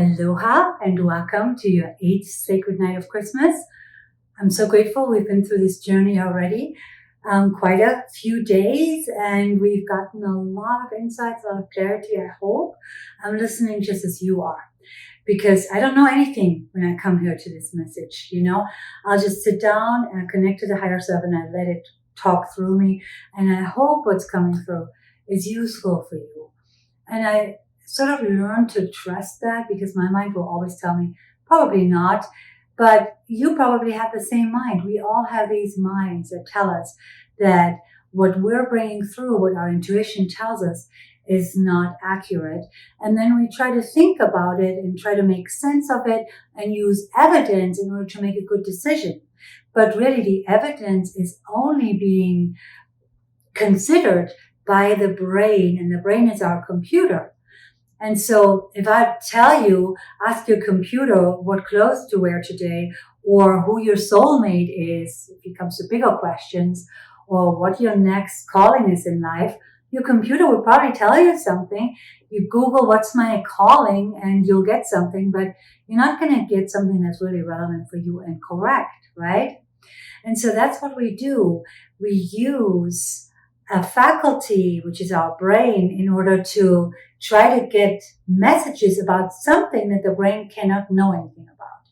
Aloha and welcome to your 8th Sacred Night of Christmas. I'm so grateful we've been through this journey already, quite a few days, and we've gotten a lot of insights, a lot of clarity, I hope. I'm listening just as you are, because I don't know anything when I come here to this message, I'll just sit down and connect to the higher self and I let it talk through me, and I hope what's coming through is useful for you. And I sort of learn to trust that, because my mind will always tell me, probably not, but you probably have the same mind. We all have these minds that tell us that what we're bringing through, what our intuition tells us, is not accurate. And then we try to think about it and try to make sense of it and use evidence in order to make a good decision. But really the evidence is only being considered by the brain, and the brain is our computer. And so if I tell you, ask your computer what clothes to wear today, or who your soulmate is, if it comes to bigger questions, or what your next calling is in life, your computer will probably tell you something. You Google what's my calling and you'll get something, but you're not going to get something that's really relevant for you and correct, right? And so that's what we do. We use a faculty, which is our brain, in order to try to get messages about something that the brain cannot know anything about.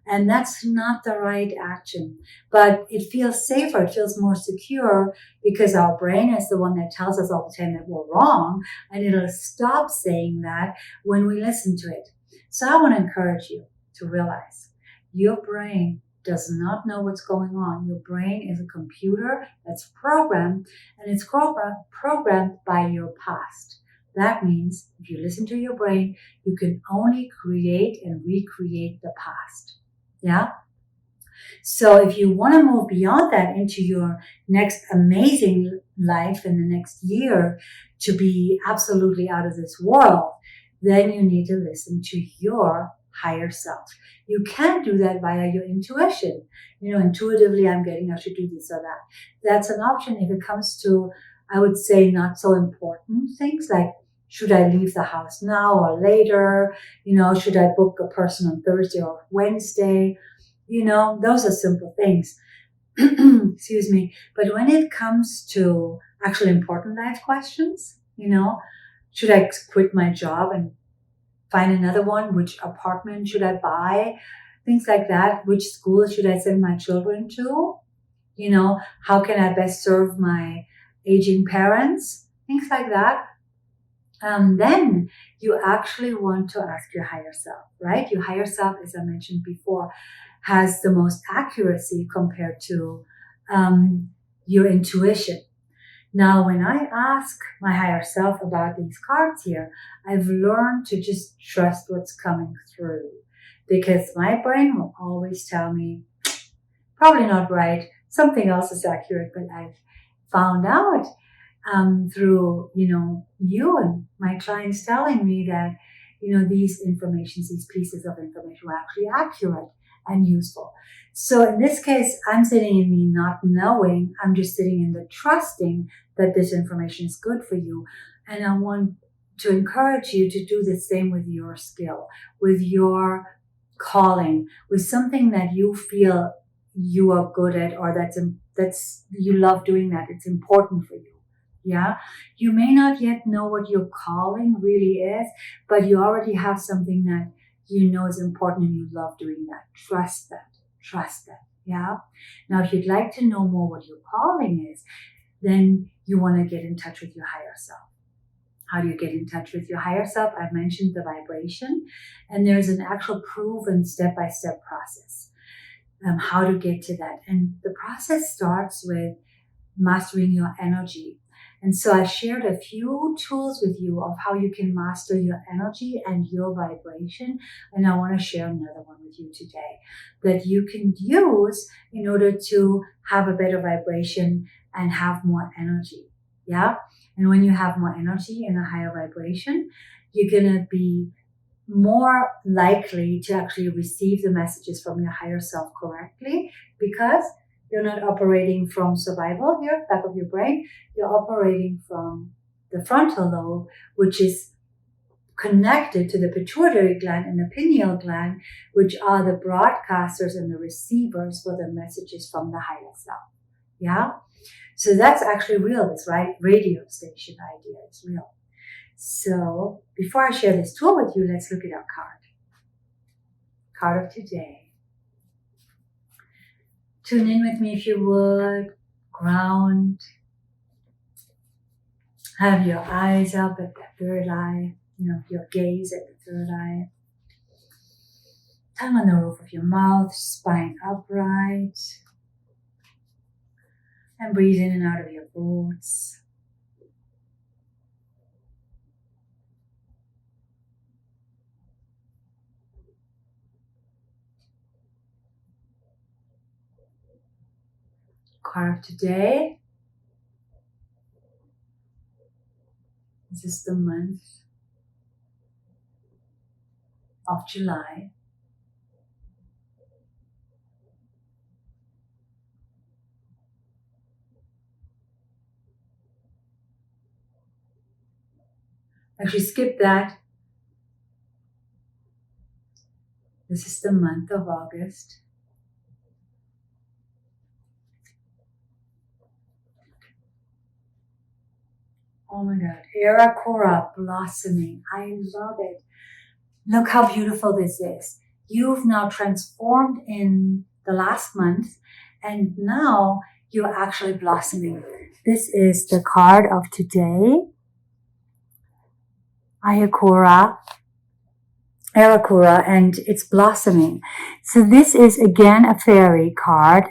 And that's not the right action. But it feels safer, it feels more secure, because our brain is the one that tells us all the time that we're wrong, and it'll stop saying that when we listen to it. So I want to encourage you to realize your brain does not know what's going on. Your brain is a computer that's programmed, and it's programmed by your past. That means if you listen to your brain, you can only create and recreate the past. Yeah? So if you want to move beyond that into your next amazing life in the next year to be absolutely out of this world, then you need to listen to your higher self. You can't do that via your intuition. Intuitively, I should do this or that. That's an option if it comes to, I would say, not so important things like, should I leave the house now or later? Should I book a person on Thursday or Wednesday? Those are simple things. Excuse me. But when it comes to actually important life questions, should I quit my job and find another one? Which apartment should I buy? Things like that. Which school should I send my children to? How can I best serve my aging parents? Things like that. Then you actually want to ask your higher self, right? Your higher self, as I mentioned before, has the most accuracy compared to your intuition. Now, when I ask my higher self about these cards here, I've learned to just trust what's coming through, because my brain will always tell me, probably not right, something else is accurate, but I've found out through, you and my clients telling me that, these pieces of information were actually accurate and useful. So in this case, I'm sitting in the not knowing, I'm just sitting in the trusting that this information is good for you. And I want to encourage you to do the same with your skill, with your calling, with something that you feel you are good at, or that's you love doing, that it's important for you. Yeah, you may not yet know what your calling really is, but you already have something that you know is important and you love doing that. Trust that. Yeah. Now, if you'd like to know more what your calling is, then you want to get in touch with your higher self. How do you get in touch with your higher self? I've mentioned the vibration, and there's an actual proven step-by-step process how to get to that. And the process starts with mastering your energy. And so I shared a few tools with you of how you can master your energy and your vibration. And I want to share another one with you today that you can use in order to have a better vibration and have more energy. Yeah. And when you have more energy and a higher vibration, you're going to be more likely to actually receive the messages from your higher self correctly, because you're not operating from survival here, back of your brain. You're operating from the frontal lobe, which is connected to the pituitary gland and the pineal gland, which are the broadcasters and the receivers for the messages from the higher self. Yeah? So that's actually real. This radio station idea is real. So before I share this tool with you, let's look at our card. Card of today. Tune in with me if you would. Ground. Have your eyes up at the third eye. Your gaze at the third eye. Tongue on the roof of your mouth, spine upright. And breathe in and out of your roots. Card of today. This is the month of July. Actually, skip that. This is the month of August. Oh my God, Ariya Kora blossoming. I love it. Look how beautiful this is. You've now transformed in the last month, and now you're actually blossoming. This is the card of today. Ariya Kora, and it's blossoming. So this is again a fairy card,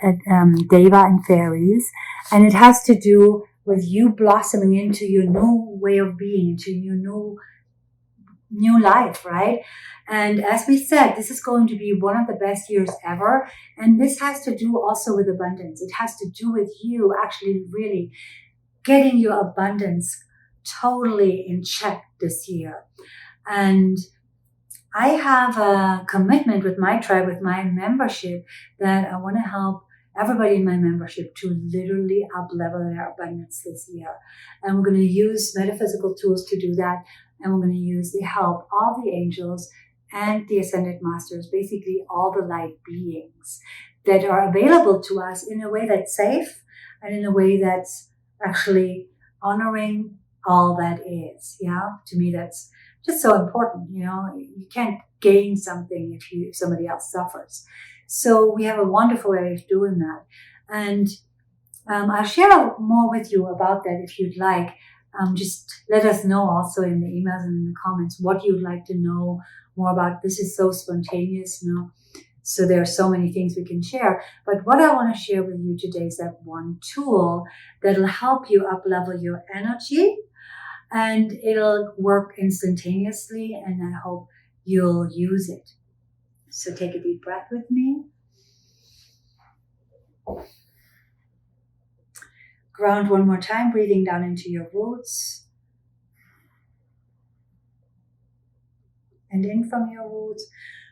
Deva and fairies, and it has to do with you blossoming into your new way of being, into your new life, right? And as we said, this is going to be one of the best years ever. And this has to do also with abundance. It has to do with you actually really getting your abundance totally in check this year. And I have a commitment with my tribe, with my membership, that I want to help everybody in my membership to literally up-level their abundance this year. And we're going to use metaphysical tools to do that. And we're going to use the help of the angels and the ascended masters, basically all the light beings that are available to us in a way that's safe and in a way that's actually honoring all that is. Yeah, to me, that's just so important. You can't gain something if somebody else suffers. So we have a wonderful way of doing that. And I'll share more with you about that if you'd like. Just let us know also in the emails and in the comments what you'd like to know more about. This is so spontaneous, so there are so many things we can share. But what I want to share with you today is that one tool that'll help you up-level your energy, and it'll work instantaneously, and I hope you'll use it. So take a deep breath with me. Ground one more time, breathing down into your roots. And in from your roots.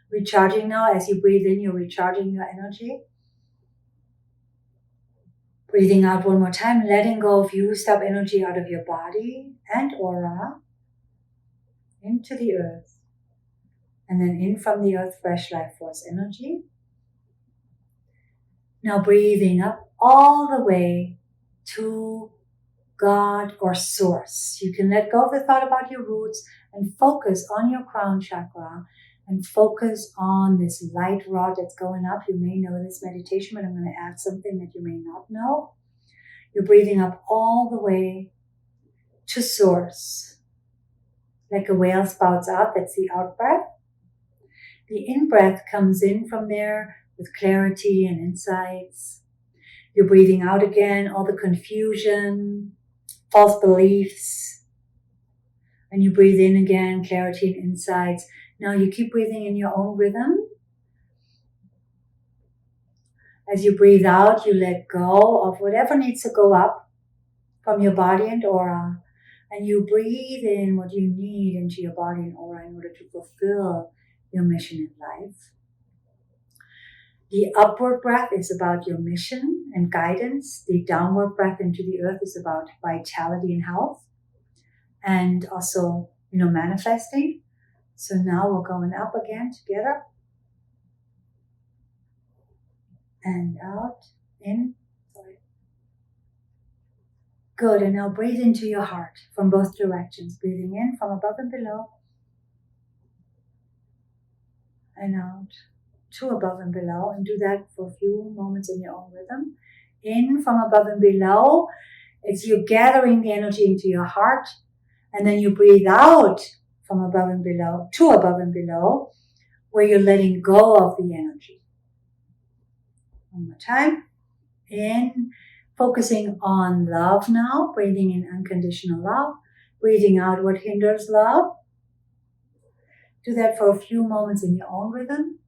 Recharging now. As you breathe in, you're recharging your energy. Breathing out one more time, letting go of used up energy out of your body and aura into the earth. And then in from the earth, fresh life force energy. Now breathing up all the way to God or source. You can let go of the thought about your roots and focus on your crown chakra and focus on this light rod that's going up. You may know this meditation, but I'm going to add something that you may not know. You're breathing up all the way to source. Like a whale spouts out, that's the out breath. The in-breath comes in from there with clarity and insights. You're breathing out again, all the confusion, false beliefs. And you breathe in again, clarity and insights. Now you keep breathing in your own rhythm. As you breathe out, you let go of whatever needs to go up from your body and aura. And you breathe in what you need into your body and aura in order to fulfill your mission in life. The upward breath is about your mission and guidance. The downward breath into the earth is about vitality and health. And also, manifesting. So now we're going up again together. And out, in. Good, and now breathe into your heart from both directions. Breathing in from above and below. And out to above and below. And do that for a few moments in your own rhythm. In from above and below. It's you gathering the energy into your heart. And then you breathe out from above and below, to above and below, where you're letting go of the energy. One more time. In. Focusing on love now, breathing in unconditional love, breathing out what hinders love. Do that for a few moments in your own rhythm.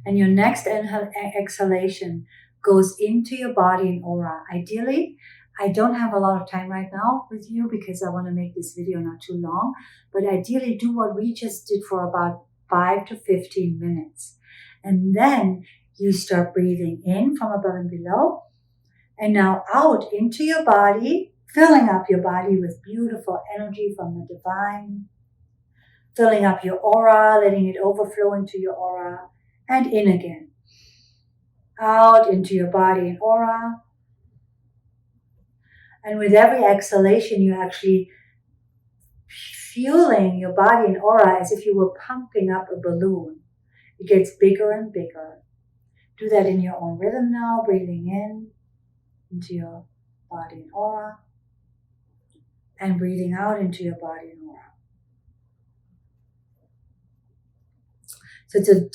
And your next exhalation goes into your body and aura. Ideally, I don't have a lot of time right now with you because I want to make this video not too long, but ideally do what we just did for about 5 to 15 minutes. And then you start breathing in from above and below, and now out into your body, filling up your body with beautiful energy from the divine, filling up your aura, letting it overflow into your aura, and in again. Out into your body and aura. And with every exhalation, you're actually fueling your body and aura as if you were pumping up a balloon. It gets bigger and bigger. Do that in your own rhythm now, breathing in into your body and aura, and breathing out into your body and aura. So it's a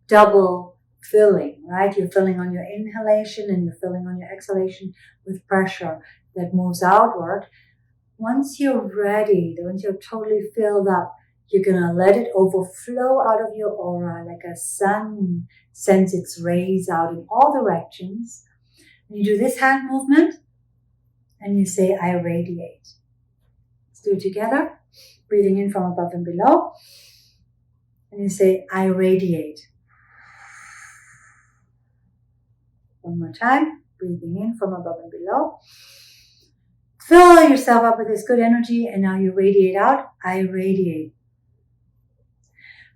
double filling, right? You're filling on your inhalation and you're filling on your exhalation with pressure that moves outward. Once you're ready, once you're totally filled up, you're going to let it overflow out of your aura like a sun sends its rays out in all directions. And you do this hand movement and you say, I radiate. Let's do it together. Breathing in from above and below. And you say, I radiate. One more time. Breathing in from above and below. Fill yourself up with this good energy, and now you radiate out. I radiate.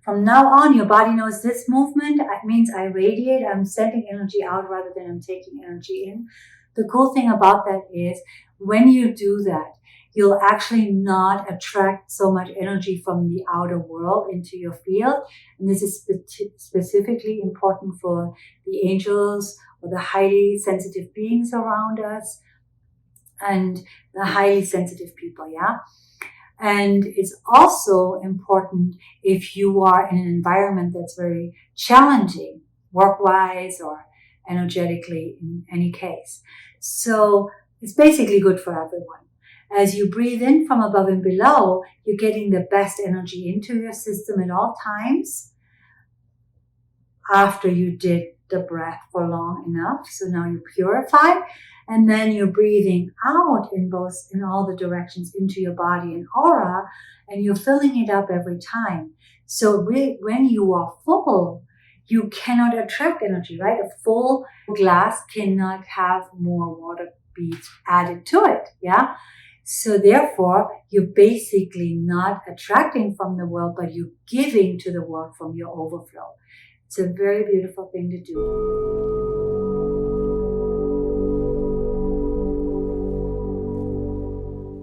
From now on, your body knows this movement. It means I radiate. I'm sending energy out rather than I'm taking energy in. The cool thing about that is when you do that, you'll actually not attract so much energy from the outer world into your field. And this is specifically important for the angels or the highly sensitive beings around us and the highly sensitive people, yeah? And it's also important if you are in an environment that's very challenging, work-wise or energetically in any case. So it's basically good for everyone. As you breathe in from above and below, you're getting the best energy into your system at all times after you did the breath for long enough. So now you're purified. And then you're breathing out in all the directions into your body and aura, and you're filling it up every time. So when you are full, you cannot attract energy, right? A full glass cannot have more water be added to it, yeah? So therefore, you're basically not attracting from the world, but you're giving to the world from your overflow. It's a very beautiful thing to do.